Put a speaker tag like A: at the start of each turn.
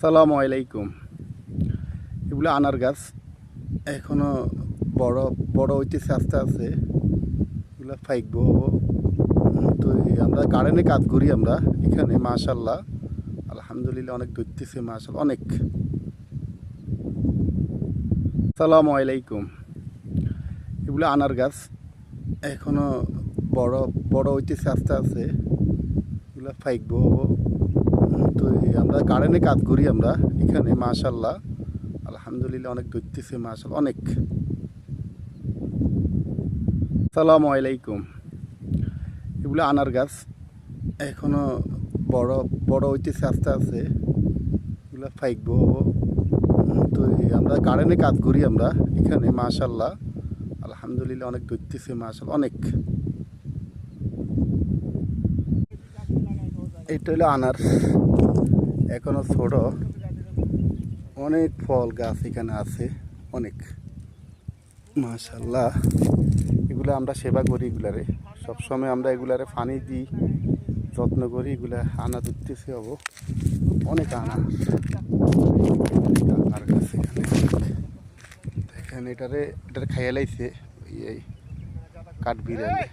A: সালামু আলাইকুম। এগুলো আনার গাছ এখনো বড় বড় হইতেছে আস্তে আস্তে। এগুলো ফাইকবো হবো। তো আমরা গার্ডেনে কাজ করি আমরা এখানে মাশাল্লাহ আলহামদুলিল্লাহ অনেক ধরতেছে মাশাল্লাহ অনেক। সালামু আলাইকুম। এগুলো আনার গাছ এখনো বড় বড় হইতেছে আস্তে আস্তে। এগুলো ফাইকবো হবো। তো আমরা গার্ডেনে কাজ করি আমরা এখানে মাশাল্লাহ আলহামদুলিল্লাহ অনেক ধরতেছে মাশাল্লাহ অনেক। সালামু আলাইকুম। এগুলো আনার গাছ এখনো বড় বড় হইতেছে আস্তে আস্তে। এগুলো ফাইকবো হবো। তো আমরা গার্ডেনে কাজ করি আমরা এখানে মাশাল্লাহ আলহামদুলিল্লাহ অনেক ধরতেছে মাশাল্লাহ অনেক। এটা হলো আনার, এখনো ছোট, অনেক ফল গাছ এখানে আছে অনেক মাশাল্লাহ। এগুলো আমরা সেবা করি, এগুলারে সবসময় আমরা এগুলারে পানি দিই, যত্ন করি। এগুলা আনা ধরতেছে হবো অনেক আনা, অনেক আনার গাছ এখানে। এখানে এটারে খাইয়া লাইছে এই কাঠ বিড়ালে।